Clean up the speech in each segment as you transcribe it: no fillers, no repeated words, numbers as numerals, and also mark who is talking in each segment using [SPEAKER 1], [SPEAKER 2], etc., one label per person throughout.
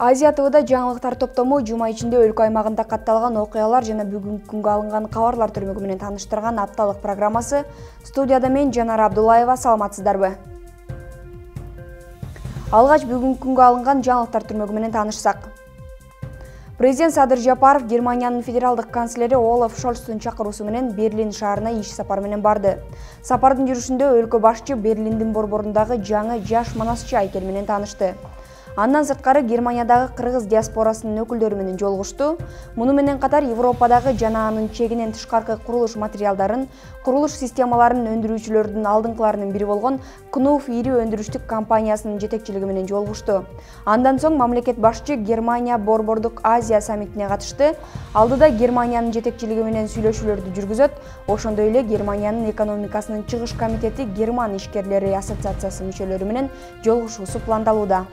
[SPEAKER 1] Азия ТВда жаңылыктар топтому жума ичинде өлкө аймагында катталган окуялар жана бүгүнкү күнгө алынган кабарлар түрмөгү менен тааныштырган апталык программасы. Студияда мен Жанара Абдуллаева, саламатсыздарбы? Алгач бүгүнкү күнгө алынган жаңылыктар түрмөгү менен таанышсак. Президент Садыр Жапаров Германиянын федералдык канцлери Олаф Шольцтун чакыруусу менен Берлин шаарына иш сапар менен барды. Сапардын жүрүшүндө өлкө башчы Берлиндин борборундагы жаңы жаш манасчы айкел менен таанышты. Андан сырткары Германиядагы кыргыз диаспорасынын өкүлдөрү менен жолугушту. Муну менен катар Европадагы жана анын чегинен тышкаркы курулуш материалдарын, курулуш системаларын өндүрүүчүлөрдүн алдыңкыларынын бири болгон КНУФ ири өндүрүштүк компаниясынын жетекчилиги менен жолугушту. Андан соң мамлекет башчы Германия Борбордук Азия саммитине катышты. Алдыда Германиянын жетекчилиги менен сүйлөшүүлөрдү жүргүзөт. Ошондой эле Германиянын экономикасынын чыгыш комитети Герман ишкерлери ассоциациясы мүчөлөрү менен жолугушуусу пландалууда.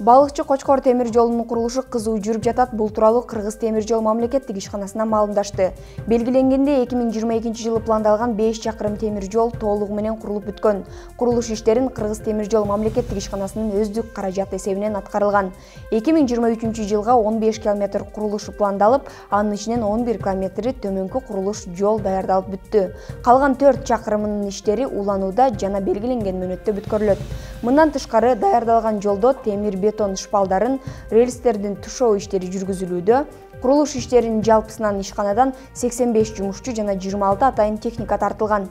[SPEAKER 1] Балыкчы Кочкор темир жолунун курулушу кызуу жүрүп жатат. Бул тууралуу Кыргыз темир жол мамлекеттик ишканасына маалымдашты. Белгиленгенде 2022 жылы пландалган 5 чакырым темир жол толугу менен курулуп бүткөн. Курулуш иштерин Кыргыз темир жол мамлекеттик ишканасынын өздүк каражаты эсебинен аткарылган. 2023 жылга 15 километр курулушу пландалып, анын ичинен 11 километри төмөнкү курулуш жол даярдалып бүттү. Калган 4 чакырымынын иштери уланууда жана белгиленген мөөнөттө бүткөрүлөт. Мындан тышкары даярдалган жолдо темир бетон шпалдарын, рельстердин тушоо иштери жүргүзүлүүдө. Курулуш иштеринин жалпысынан ишканадан 85 жумушчу жана 26 атайын техника тартылган.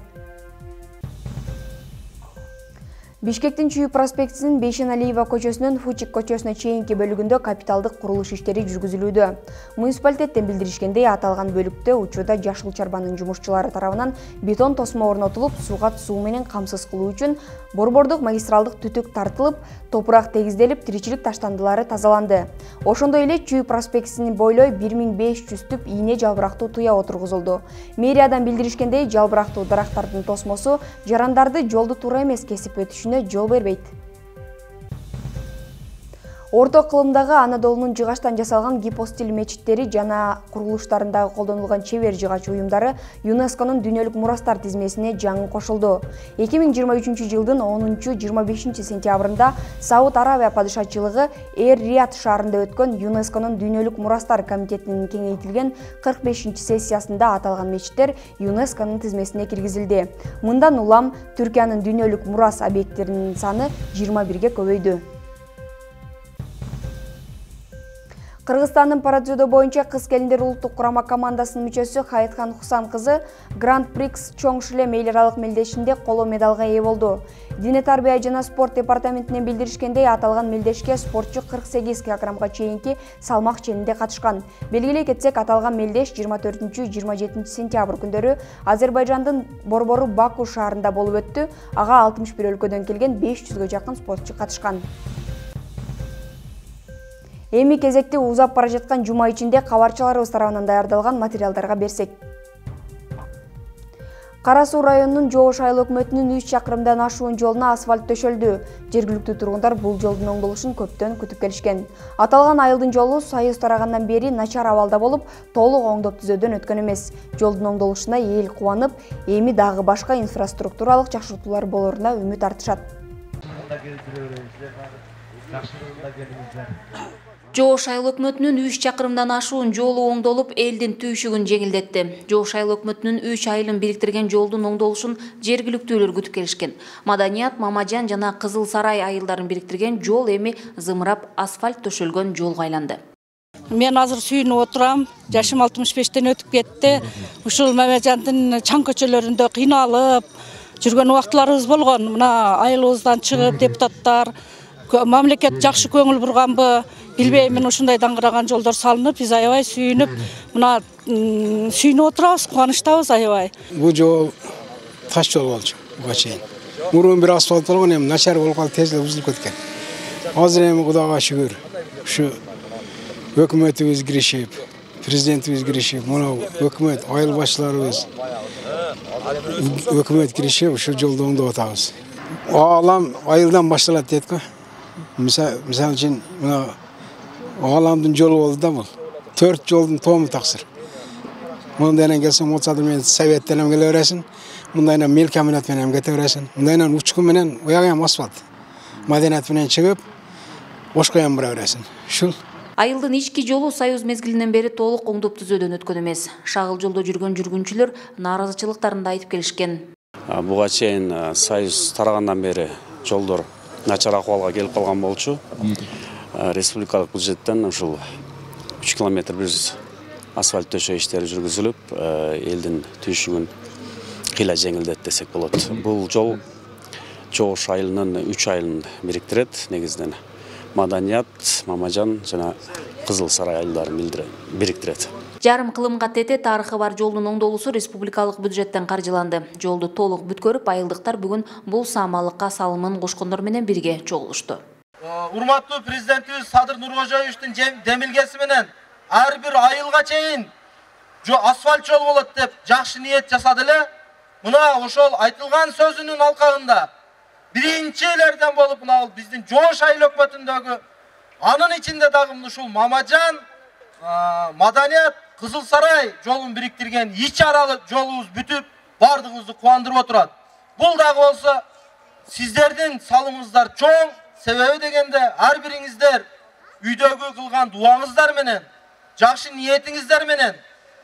[SPEAKER 1] Бишкектин Чүй проспектисинин Бейшеналиева көчөсүнөн Фучик көчөсүнө чейинки бөлүгүндө капиталдык курулуш иштери жүргүзүлүүдө. Муниципалитеттен билдиришкендей, аталган бөлүктө учурда Жашыл Чарбанын жумушчулары тарабынан бетон тосмо орнотулуп, сууга суу менен камсыз кылуу үчүн борбордук магистралдык түтүк тартылып, топурак тегизделип, тиричилик таштандылары тазаланды. Ошондой эле Чүй проспектисин бойлой 1500 түп ийне жалбырактуу туя отургузулду. Мэриядан билдиришкендей, жалбырактуу дарактардын тосмосу жарандарды жолду туура эмес кесип өтүшүнө жол бербейт. Орто кылымдагы Анадолунун жыгачтан жасалган гипостил мечиттери жана курулуштарындагы колдонулган чебер жыгач уюмдары ЮНЕСКОнун дүйнөлүк мурастар тизмесине жаңы кошулду. 2023 жылдын 10-25 сентябрында Сауд Аравия падышачылыгы Эр-Рияд шаарында өткөн ЮНЕСКОнун дүйнөлүк мурастар комитетинин кеңейтилген 45 сессиясында аталган мечиттер ЮНЕСКОнун тизмесине киргизилди. Мындан улам Түркиянын дүйнөлүк мурас объекттеринин саны 21-ге көбөйдү. Кыргызстандын парадзюдо боюнча кыз-келиндер улуттук курама командасынын мүчөсү Хаитхан Хусан кызы Гранд-Прикс чоң шлем эл аралык мелдешинде коло медалга ээ болду. Дене тарбия жана спорт департаментинен билдиришкендей, аталган мелдешке спортчу 48 килограммга чейинки салмак ченинде катышкан. Белгилей кетсек, аталган мелдеш 24-27 сентябрь күндөрү Азербайжандын борбору Баку шаарында болуп өттү. Ага 61 өлкөдөн келген 500гө жакын спортчу катышкан. Эми кезекти узап бара жаткан жума ичинде кабарчыларыбыз тарабынан даярдалган материалдарга берсек. Кара Суу районунун Жоош айыл өкмөтүнүн 3 чакырымдан ашуун жолуна асфальт төшөлдү. Жергиликтүү тургундар бул жолдун оңдолушун көптөн күтүп келишкен. Аталган айылдын жолу Союз тарагандан бери начар абалда болуп, толук оңдоп түзөөдөн өткөн эмес. Жолдун оңдолушуна эл кубанып, эми дагы башка инфраструктуралык жакшыртуулар болоруна үмүт артышат.
[SPEAKER 2] Жоош айыл өкмөтүнүн 3 чакырымдан ашуун жолу оңдолуп, элдин түйшүгүн жеңилдетти. Жоош айыл өкмөтүнүн 3 айылын бириктирген жолдун оңдолушун жергиликтүүлөр күтүп келишкен. Маданият, Мамажан жана Кызыл Сарай айылдарын бириктирген жол эми зымырап асфальт төшөлгөн жолго айланды.
[SPEAKER 3] Мен азыр сүйүнүп отурам. Жашым 65тен өтүп кетти. Ушул Мамажандын чаң көчөлөрүндө кыйналып жүргөн убактыларыбыз болгон. Мына айылыбыздан чыгып депутаттар, мамлекет жакшы көңүл бурганбы билбеймин, ушундай даңгыраган жолдор салынып, биз аябай сүйүнүп, мына сүйүнүп отурабыз, кубанычтабыз аябай.
[SPEAKER 4] Бул жол таш жол болчу буга чейин. Мурун бир асфальт болгон, эми начар болуп калып, тез эле бузулуп кеткен. Азыр эми Кудайга шүгүр, ушу өкмөтүбүз киришип, президентибиз киришип, мына өкмөт, айыл башчыларыбыз, өкмөт киришип, ушу жолду оңдоп атабыз. Аалам айылдан башталат дейт го. Мисалы үчүн мына ааламдын жолу болду да бул. 4 жолдун тому таксыр. Мындайынан келсең, болсадыр мен советтен ham келе бересин, мындайынан мелкоминат менен кете бересин, мындайынан учку менен уягы ham асфальт. Маданият менен чыгып, бош коям бара бересин. Ушул.
[SPEAKER 2] Айылдын ички жолу Союз мезгилинен бери толук оңдоп түзөөдөн өткөн эмес. Шагыл жолдо жүргөн жүргүнчүлөр нааразычылыктарын да айтып келишкен.
[SPEAKER 5] Буга чейин Союз тарагандан бери жолдор начар акыбалга келип калган болчу. Республикалык бюджеттен ушул 3 километр биз асфальт төшөө иштери жүргүзүлүп, элдин түйшүгүн кыйла жеңилдет десек болот. Бул жол Жош айылынын 3 айылын бириктирет, негизден Маданият, Мамажан жана Кызыл Сарай айылдарын бириктирет.
[SPEAKER 2] Жарым кылымга тете тарыхы бар жолдун оңдолуусу республикалык бюджеттен каржыланды. Жолду толук бүткөрүп, айылдыктар бүгүн бул саамалыкка салымын кошкондор менен бирге чогулушту.
[SPEAKER 6] Урматтуу президентибиз Садыр Нуркожоевичтин демилгеси менен ар бир айылга чейин асфальт жол болот деп жакшы ниет жасады эле. Мына ошол айтылган сөзүнүн алкагында биринчилерден болуп мына биздин Жош айыл өкмөтүндөгү, анын ичинде дагы ушул Мамажан, Маданият, Кызыл Сарай жолун бириктирген ич аралык жолубуз бүтүп, бардыгыбызды кубандырып отурат. Бул дагы болсо сиздердин салымыңыздар чоң, себеби дегенде ар бириңиздер үйдөгү кылган дуаңыздар менен, жакшы ниетиңиздер менен,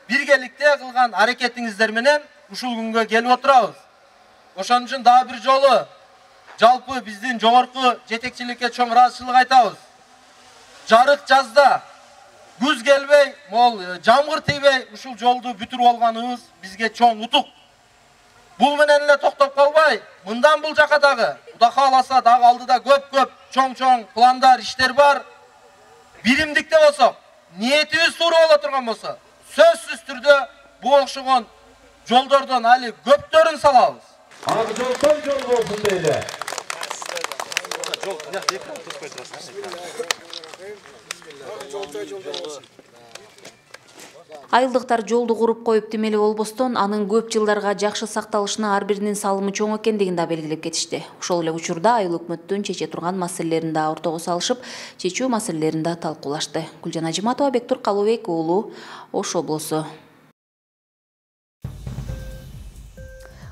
[SPEAKER 6] биргеликте кылган аракетиңиздер менен ушул күнгө келип отурабыз. Ошон үчүн дагы бир жолу жалпы биздин жогорку жетекчиликке чоң ыраазычылык айтабыз. Жарык жазда күз келбей, жамгыр тийбей ушул жолду бүтүрүп алганыбыз бизге чоң утук. Бул менен эле токтоп калбай, мындан бул жака дагы Кудай кааласа дагы алдыда көп чоң пландар, иштер бар. Биримдикте болсок, ниетибиз туура боло турган болсо, сөзсүз түрдө бул окшогон жолдордон али көптөрүн салабыз.
[SPEAKER 7] Ак жол той жол болсун дейли.
[SPEAKER 2] Айылдыктар жолду куруп коюп демели болбостон, анын көп жылдарга жакшы сакталышына ар биринин салымы чоң экендигин да белгилеп кетишти. Ошол эле учурда айыл өкмөттүн чече турган маселелерин да ортого салышып, чечүү маселелерин да талкуулашты. Гүлжан Ажиматова, Бектур Калыбек уулу, Ош облусу.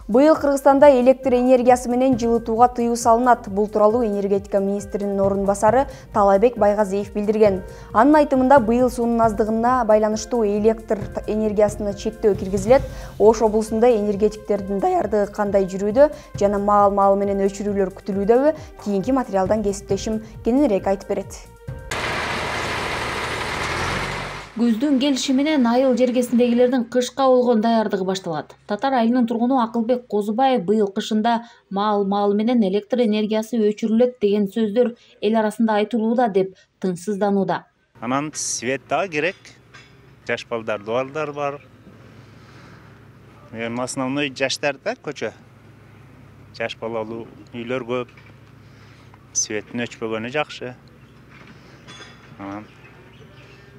[SPEAKER 1] Быйыл Кыргызстанда электр энергиясы менен жылытууга тыюу салынат. Бул тууралуу энергетика министринин орун басары Талайбек Байгазиев билдирген. Анын айтымында быйыл суунун аздыгына байланыштуу электр энергиясына чектөө киргизилет. Ош облусунда энергетиктердин даярдыгы кандай жүрүүдө жана маал менен өчүрүүлөр күтүлүүдөбү? Кийинки материалдан кесиптешим кененирээк айтып берет.
[SPEAKER 2] Күздүн келиши менен айыл жергесиндегилердин кышка болгон даярдыгы башталат. Татар айылынын тургуну Акылбек Козубаев быйыл кышында маал менен электр энергиясы өчүрүлөт деген сөздөр эл арасында айтылууда деп тынчсызданууда.
[SPEAKER 8] Анан свет дагы керек. Жаш балдар бар. Основной жаштар да көчө. Жаш балалуу үйлөр көп. Светтин өчпөгөнү жакшы. Анан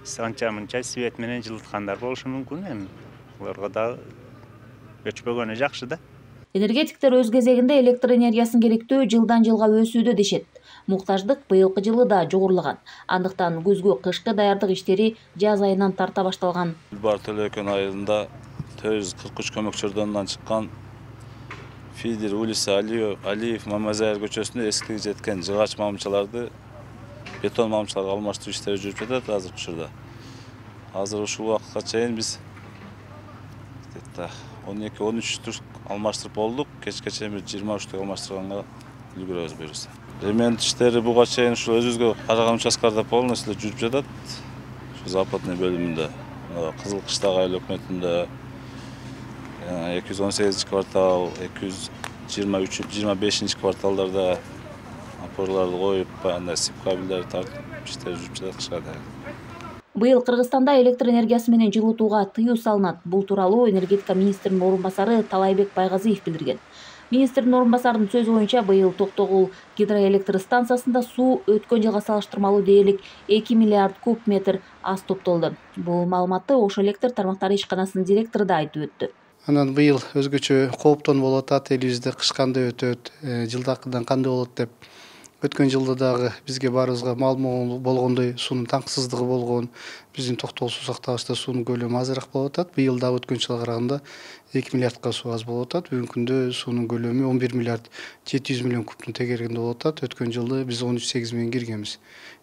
[SPEAKER 8] санча-мынча свет менен жылыткандар болушу мүмкүн эми. Аларга да өчпөгөнү жакшы да.
[SPEAKER 2] Энергетиктер өз кезегинде электр энергиясын керектөө жылдан жылга өсүүдө дешет. Муктаждык быйылкы жылы да жогорулаган. Андыктан күзгү кышкы даярдык иштери жаз айынан тарта башталган.
[SPEAKER 9] Бар Төлөкөн айылында 443 көмөкчүрдөн чыккан Фидер, Улиса, Алиев, Мамазаев көчөсүндө эскиге жеткен жыгач мамчаларды бетон мамчаларга алмаштыруу иштери жүрүп жатат азыр учурда. Азыр ушул убакытка чейин биз 12-13 түр алмаштырып болдук. Кечке чейин 23 түр алмаштырганга үлгүрөбүз буюрса. Ремонт иштери буга чейин ушул өзүбүзгө караган участкаларда полностью жүрүп жатат. Ушул западный бөлүмүндө, Кызыл Кыштак айыл өкмөтүндө 218 квартал, 223-25 кварталдарда опорларды коюп, сип кабелдерди тартып иштер жүрүп жатат кышкада.
[SPEAKER 2] Быйыл Кыргызстанда электр энергиясы менен жылытууга тыюу салынат. Бул тууралуу энергетика министринин орун басары Талайбек Байгазиев билдирген. Министрдин орун басарынын сөзү боюнча быйыл Токтогул гидроэлектр станциясында суу өткөн жылга салыштырмалуу дээрлик 2 миллиард куб метр аз топтолду. Бул маалыматты Ош электр тармактары ишканасынын директору да айтып өттү.
[SPEAKER 10] Анан быйыл өзгөчө кооптон болуп атат, элибизде кыш кандай өтөт, жылдакыдан кандай болот деп Өткен жылда дагы бизге баарыбызга маалым болгондой суунун таңсыздыгы болгон. Биздин токтогул суу сактагычта суунун көлөмү азыраак болуп атат. Быйыл дагы өткөн жылга караганда 2 миллиардка суу аз болуп атат. Бүгүнкү күндө суунун көлөмү 11 миллиард 700 миллион кубтун тегерегинде болуп атат. Өткөн жылы биз 13-8 менен киргенбиз.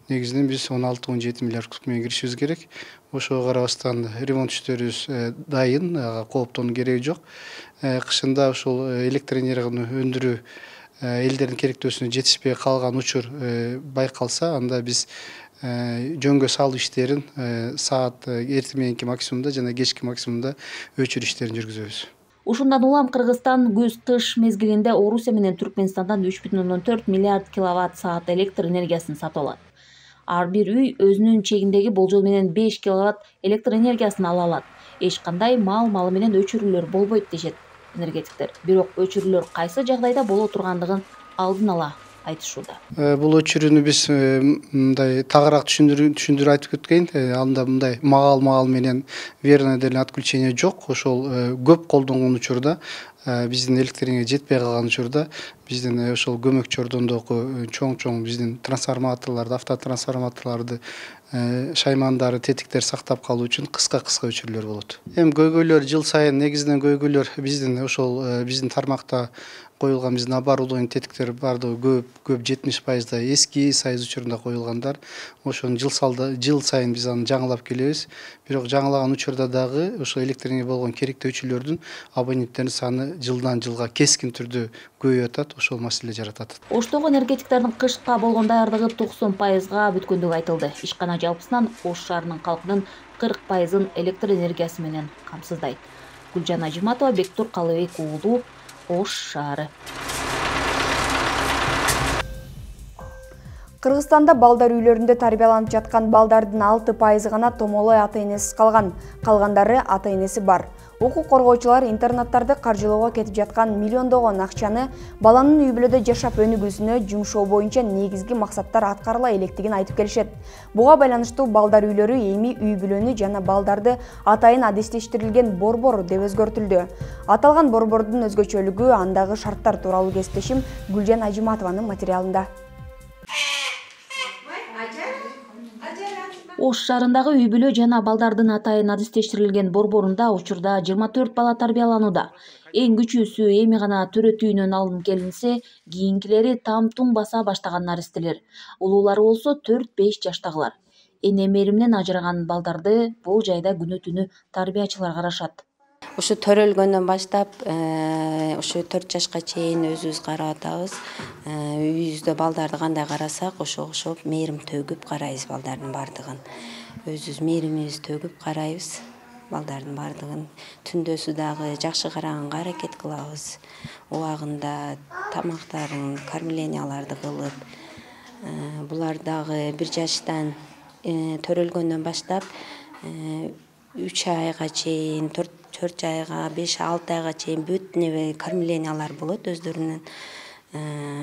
[SPEAKER 10] Негизинен биз 16-17 миллиард куб менен киришибиз керек. Ошого карабастан ремонт иштерибиз дайын, кооптоонун кереги жок. Кышында ушул электр энергияны өндүрүү элдердин керектөөсүнө жетишпей калган учур байкалса, анда биз жөнгө салуу иштерин саат эртең мененки максимумда жана кечки максимумда өчүрүү иштерин жүргүзөбүз.
[SPEAKER 2] Ушундан улам Кыргызстан күз-кыш мезгилинде Орусия менен Түркменистандан 3,4 миллиард киловатт саат электр энергиясын сатып алат. Ар бир үй өзүнүн чегиндеги болжол менен 5 киловатт электр энергиясын ала алат. Эч кандай мал менен өчүрүүлөр болбойт дешет энергетиктер. Бирок өчүрүүлөр кайсы жагдайда боло тургандыгын алдын ала айтышууда.
[SPEAKER 10] Бул өчүрүүнү биз мындай тагыраак түшүндүрүп айтып кеткен. Анда мындай маал менен верное деле отключение жок. Ошол көп колдонгон учурда биздин электр энергия жетпей калган учурда биздин ошол көмөк чордондогу чоң биздин трансформаторларды, автотрансформаторларды шаймандары, тетиктер сактап калуу үчүн кыска өчүрүүлөр болот. Эми көйгөйлөр жыл сайын негизинен көйгөйлөр биздин тармакта коюлган биздин оборудование тетиктер бардыгы көп 70% эски союз учурунда коюлгандар. Ошону жыл сайын биз аны жаңылап келебиз. Бирок жаңылаган учурда дагы ошо электр энергия болгон керектүү өчүрүүлөрдүн абоненттердин саны жылдан жылга кескин түрдө көбөйүп атат. Ошол маселе жаратат.
[SPEAKER 2] Оштогу энергетиктердин кышка болгон даярдыгы 90%га бүткөндүгү айтылды. Ишкана жалпысынан Ош шаарынын калкынын 40%-ын электр энергиясы менен камсыздайт. Гүлжан Ажиматова, Бектур Калыбек уулу, Ош шаары.
[SPEAKER 1] Кыргызстанда балдар үйлөрүндө тарбияланып жаткан балдардын 6% гана томолой ата-энесиз калган. Калгандары ата-энеси бар. Укук коргоочулар интернаттарды каржылоого кетип жаткан миллиондогон акчаны баланын үй бүлөдө жашап өнүгүүсүнө жумшоо боюнча негизги максаттар аткарыла электигин айтып келишет. Буга байланыштуу балдар үйлөрү эми үй бүлөнү жана балдарды атайын адистештирилген борбор деп өзгөртүлдү. Аталган борбордун өзгөчөлүгү андагы шарттар тууралуу кесиптешим Гүлжан Ажиматованын материалында.
[SPEAKER 2] Ош шаарындагы үй бүлө жана балдардын атайын адистештирилген борборунда учурда 24 бала тарбияланууда. Эң күчүүсү эми гана төрөт үйүнөн алынып келинсе, кийинкилери там-тум баса баштаган наристелер. Улуулары болсо 4-5 жаштагылар. Эне мээримден ажыраган балдарды бул жайда күнү-түнү тарбиячылар карашат.
[SPEAKER 11] Ушу төрөлгөндөн баштап, ушу 4 жашка чейин өзүбүз карап атабыз. Үйүбүздө балдарды кандай карасак, ошого окшоп мээрим төгүп карайбыз балдардын бардыгын. Өзүбүз мээримибизди төгүп карайбыз балдардын бардыгын. Түндөсү дагы жакшы караганга аракет кылабыз. Убагында тамактарын, кормленияларды кылып, булар дагы 1 жаштан төрөлгөндөн баштап 3 айга чейин, 4 айга, 5-6 айга чейин бүт кормлениялар болот өздөрүнүн.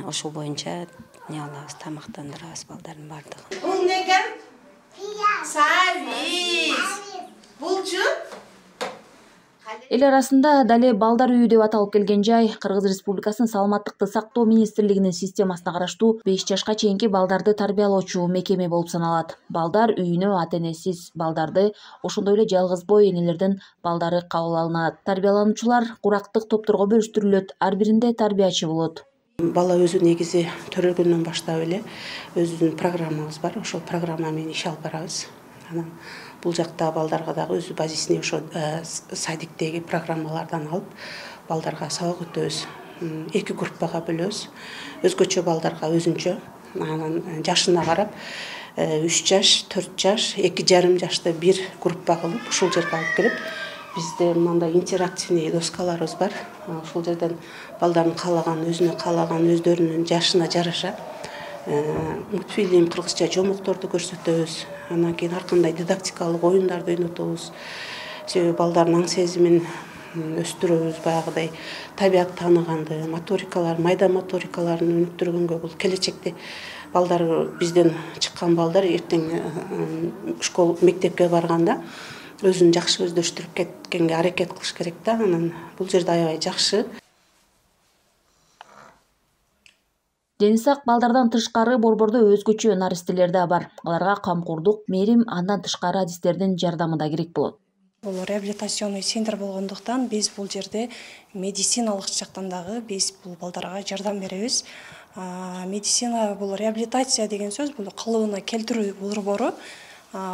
[SPEAKER 11] Ошол боюнча алабыз, тамактандырабыз балдардын бардыгын.
[SPEAKER 12] Бул неге? Савиз. Булчу?
[SPEAKER 2] Эл арасында дале балдар үйү деп аталып келген жай Кыргыз Республикасынын Саламаттыкты сактоо министрлигинин системасына караштуу 5 жашка чейинки балдарды тарбиялоочу мекеме болуп саналат. Балдар үйүнө ата-энесиз балдарды, ошондой эле жалгыз бой энелердин балдары кабыл алынат. Тарбиялануучулар курактык топторго бөлүштүрүлөт, ар биринде тарбиячы болот.
[SPEAKER 13] Бала өзү негизи төрөлгөндөн баштап эле өзүнүн программабыз бар. Ошол программа менен иш алып барабыз. Анан бул жакта балдарга дагы өзү базисине ошо садиктеги программалардан алып балдарга сабак өтөбүз. 2 группага бөлөбүз. Өзгөчө балдарга өзүнчө, анан жашына карап 3 жаш, 4 жаш, 2,5 жашты бир группа кылып ушул жерге алып келип, бизде мындай интерактивный доскаларыбыз бар. Ушул жерден балдардын каалаган, өзүнө каалаган өздөрүнүн жашына жараша мультфильм, кыргызча жомокторду көрсөтөбүз. Анан кийин ар кандай дидактикалык оюндарды ойнотобуз. Себеби балдардын аң сезимин өстүрөбүз, баягыдай табият тааныганды, моторикалар, майда моторикаларын өнүктүргөнгө, бул келечекте балдар бизден чыккан балдар эртең школ, мектепке барганда өзүн жакшы өздөштүрүп кеткенге аракет кылыш керек да. Анан бул жерде аябай жакшы.
[SPEAKER 2] Дени сак балдардан тышкары борбордо өзгөчө наристелер да бар. Аларга камкордук, мээрим, андан тышкары адистердин жардамы да керек болот.
[SPEAKER 14] Бул реабилитационный центр болгондуктан биз бул жерде медициналык жактан дагы биз бул балдарга жардам беребиз. Медицина бул реабилитация деген сөз, бул калыбына келтирүү борбору.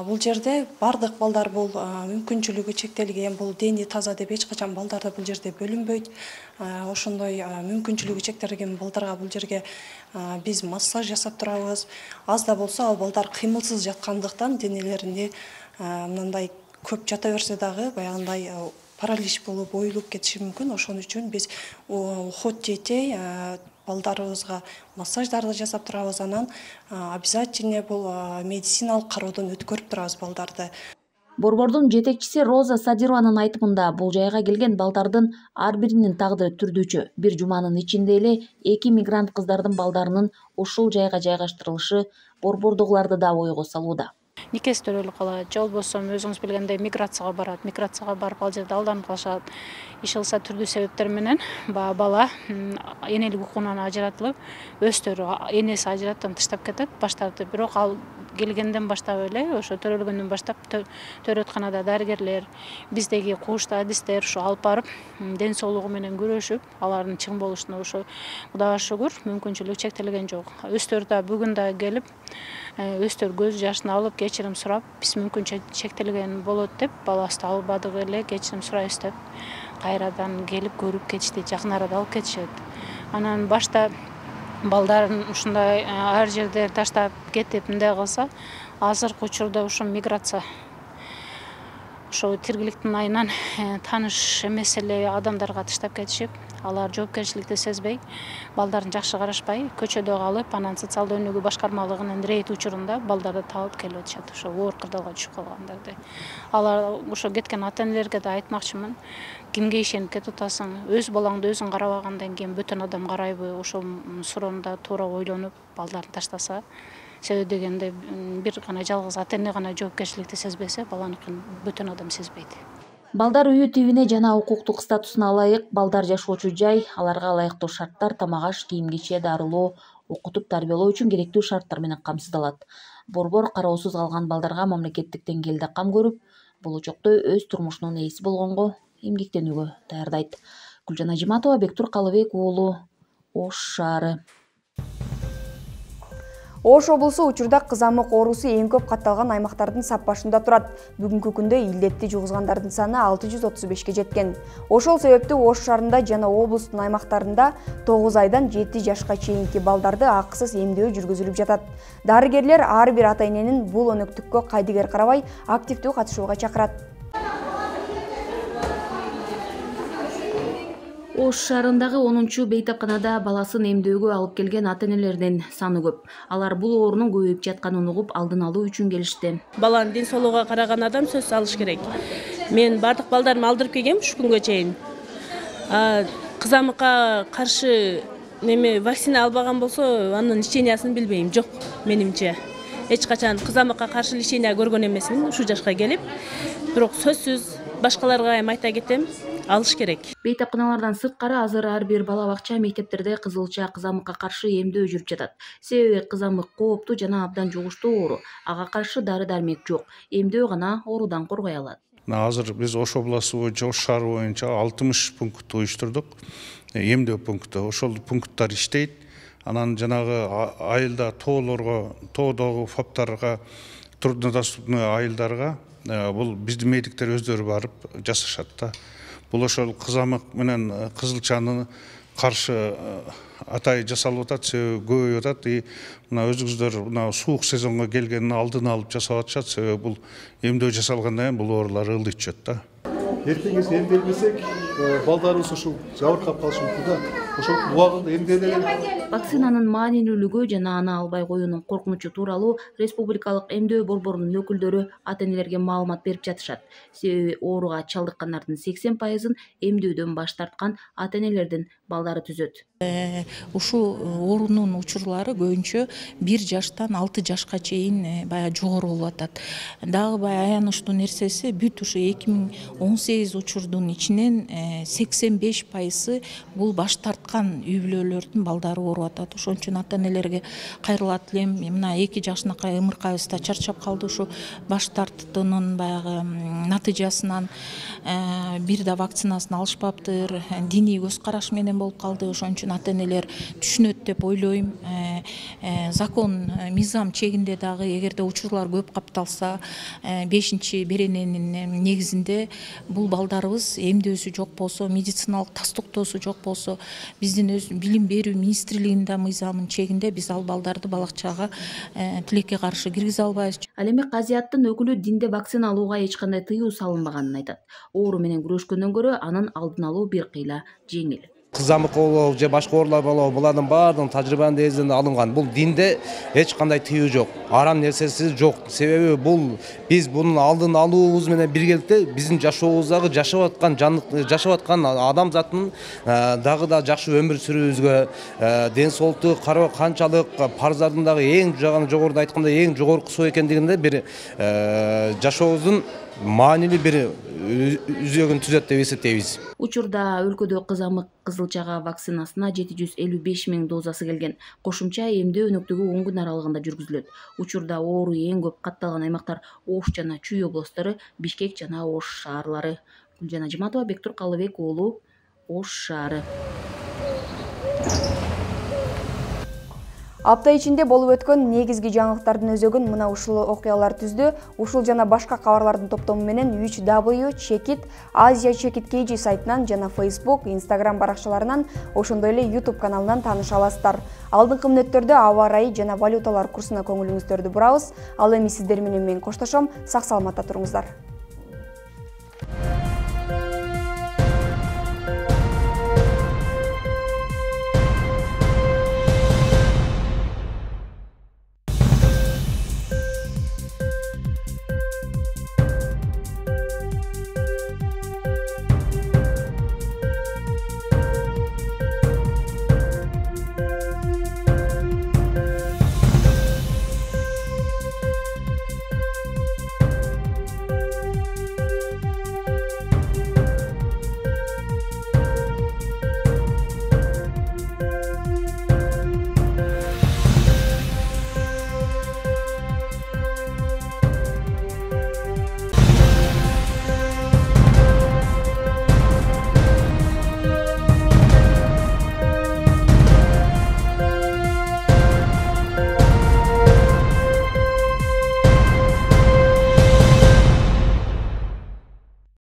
[SPEAKER 14] Бул жерде бардык балдар бул мүмкүнчүлүгү чектелген, бул дени таза деп эч качан балдарды бул жерде бөлүнбөйт. Ошондой мүмкүнчүлүгү чектелген балдарга бул жерге биз массаж жасап турабыз. Аз да болсо ал балдар кыймылсыз жаткандыктан денелеринде мындай көп жата берсе дагы баягындай паралич болуп оюлуп кетиши мүмкүн. Ошон үчүн биз уход жетей балдарыбызга массаждарды жасап турабыз, анан обязательно бул медициналык кароодон өткөрүп турабыз балдарды.
[SPEAKER 2] Борбордун жетекчиси Роза Садированын айтымында бул жайга келген балдардын ар биринин тагдыры түрдүүчө. Бир жуманын ичинде эле 2 мигрант кыздардын балдарынын ушул жайга жайгаштырылышы борбордогуларды да ойго салууда.
[SPEAKER 15] Никеси төрөлүп калат, же болбосо өзүңүз билгендей миграцияга барат. Миграцияга барып ал жерде алданып калышат. Иш кылса түрдүү себептер менен бала энелик укугунан ажыратылып, өздөрү энеси ажыраттан таштап кетет, баштарды. Бирок ал келгенден баштап эле, ошо төрөлгөндөн баштап төрөтканада дарыгерлер, биздеги кууштуу адистер ушу алып барып, ден соолугу менен көрүшүп, алардын чың болушуна ошо Кудайга шүгүр, мүмкүнчүлүк чектелген жок. Өздөрү да бүгүн да келип, өздөрү көз жашын алып, кечирим сурап, биз мүмкүнчө чектелген болот деп, баласты албадык эле, кечирим сурайбыз деп, кайрадан келип көрүп кетишти, жакын арада алып кетишет. Анан башта балдарын ушундай ар жерде таштап кетип мындай кылса, азыркы учурда ушул миграция ошо тиргиликтин айынан тааныш эмес эле адамдарга таштап кетишип, алар жоопкерчиликти сезбей, балдарын жакшы карашпай, көчөдө калып, анан социалдык өнүгүү башкармалыгынын рейд учурунда балдарды таап келип атышат, ошо оор кырдаалга түшүп калгандарды. Алар ошо кеткен ата-энелерге да айтмакчымын, кимге ишенип кетип атасың, өз балаңды өзүң карабагандан кийин бүтүн адам карайбы, ошол суроону туура ойлонуп, балдарын таштаса, себеби дегенде бир гана жалгыз ата-эне гана жоопкерчиликти сезбесе, баланыкын бүтүн адам сезбейт.
[SPEAKER 2] Балдар үйү тибине жана укуктук статусуна ылайык балдар жашоочу жай, аларга ылайыктуу шарттар, тамак-аш, кийим-кече, дарылоо, окутуп тарбиялоо үчүн керектүү шарттар менен камсыздалат. Борбор кароосуз калган балдарга мамлекеттик деңгээлде кам көрүп, болочокто өз турмушунун ээси болгонго эмгектенүүгө даярдайт. Гүлжан Ажиматова, Бектур Калыбек уулу, Ош шаары.
[SPEAKER 1] Ош облусу учурда кызамык оорусу эң көп катталган аймактардын сап башында турат. Бүгүнкү күндө илдетти жугузгандардын саны 635 жеткен. Ошол себептүү Ош шаарында жана облустун аймактарында 9 айдан 7 жашка чейинки балдарды акысыз эмдөө жүргүзүлүп жатат. Дарыгерлер ар бир ата-эненин бул өнөктүккө кайдыгер карабай активдүү катышууга чакырат.
[SPEAKER 2] Ош шаарындагы 10-чу бейтапканада баласын эмдөөгө алып келген ата-энелердин саны көп. Алар бул оорунун көбөйүп жатканын угуп, алдын алуу үчүн келишти.
[SPEAKER 16] Баланын ден соолугуна караган адам сөз алыш керек. Мен бардык балдарымды алдырып келгем ушу күнгө чейин. Кызамыкка каршы вакцина албаган болсо, анын лечениясын билбейм, жок менимче. Эч качан кызамыкка каршы лечения көргөн эмесмин ушу жашка келип. Бирок сөзсүз башкаларга эми айта кетем, алыш керек.
[SPEAKER 2] Бейтапканалардан сырткары азыр ар бир бала бакча, мектептерде кызылча кызамыкка каршы эмдөө жүрүп жатат. Себеби кызамык кооптуу жана абдан жугуштуу оору. Ага каршы дары-дармек жок. Эмдөө гана оорудан коргой алат.
[SPEAKER 17] Азыр биз Ош областы боюнча, Ош шаары боюнча 60 пункт уюштурдук. Эмдөө пункту. Ошол пункттар иштейт. Анан жанагы айылда тоодогу фаптарга, труднодоступный айылдарга бул биздин медиктер өздөрү барып жасашат да. Бул ошол кызамык менен кызылчаны каршы атай жасалып атат, себеби көбөйүп атат. Мына өзүңүздөр мына суук сезонго келгенин алдын алып жасап атышат, себеби бул эмдөө жасалгандан кийин бул оорулар ылдый түшөт да.
[SPEAKER 18] Эртеңиз эмделбесек, балдарыбыз ушул жабыркап калышы мүмкүн да. Ошол убагында эмделели.
[SPEAKER 2] Вакцинанын маанилүүлүгү жана аны албай коюунун коркунучу тууралуу Республикалык эмдөө борборунун өкүлдөрү ата-энелерге маалымат берип жатышат. Себеби ооруга чалдыккандардын 80%-ын эмдөөдөн баш тарткан ата-энелердин балдары түзөт.
[SPEAKER 19] Ушул оорунун учурлары көбүнчө 1 жаштан 6 жашка чейин баягы жогору болуп атат. Дагы баягы аянычтуу нерсеси бүт ушу 2018 учурдун ичинен 85% бул баш тарткан үй бүлөлөрдүн балдары ооруп ооруп атат. Ошон үчүн ата-энелерге кайрылат элем. Мына 2 жашынакай ымыркайыбыз да чарчап калды ушу баш тартуунун баягы натыйжасынан. Бир да вакцинасын алышпаптыр. Диний көз караш менен болуп калды. Ошон үчүн ата-энелер түшүнөт деп ойлойм. Закон, мыйзам чегинде дагы эгерде учурлар көп капталса, 5-берененин негизинде бул балдарыбыз эмдөөсү жок болсо, медициналык тастыктоосу жок болсо, биздин өз билим берүү министрлигинин мыйзамынын чегинде биз ал балдарды балакчага тилекке каршы киргизе албайбыз.
[SPEAKER 2] Ал эми казиаттын өкүлү динде вакцина алууга эч кандай тыюу салынбаганын айтат. Оору менен күрөшкөндөн көрө анын алдын алуу бир кыйла жеңил.
[SPEAKER 20] Кызамык болобу же башка оорулар болобу, булардын баардыгын тажрыйбанын негизинде алынган. Бул динде эч кандай тыюу жок, арам нерсеси жок. Себеби бул биз бунун алдын алуубуз менен биргеликте биздин жашообуздагы жашап аткан адамзаттын дагы да жакшы өмүр сүрүүбүзгө, ден соолукту кароо канчалык парыздардын дагы эң жогоруда айтканда эң жогоркусу экендигинде бир жашообуздун маанилүү бир үзөгүн түзөт деп эсептейбиз.
[SPEAKER 2] Учурда өлкөдө кызамык кызылчага вакцинасына 755 000 дозасы келген. Кошумча эмдөө өнөктүгү 10 күн аралыгында жүргүзүлөт. Учурда оору эң көп катталган аймактар Ош жана Чүй областтары, Бишкек жана Ош шаарлары. Гүлжан Ажыматова, Бектур Калыбек уулу, Ош шаары.
[SPEAKER 1] Апта ичинде болуп өткөн негизги жаңылыктардын өзөгүн мына ушул окуялар түздү. Ушул жана башка кабарлардын топтому менен 3W Чекит Азия Чекит KG сайтынан жана Facebook, Instagram баракчаларынан, ошондой эле YouTube каналынан тааныша аласыздар. Алдыңкы мүнөттөрдө аба ырайы жана валюталар курсуна көңүлүңүздөрдү бурабыз. Ал эми сиздер менен мен коштошом. Сак саламатта туруңуздар.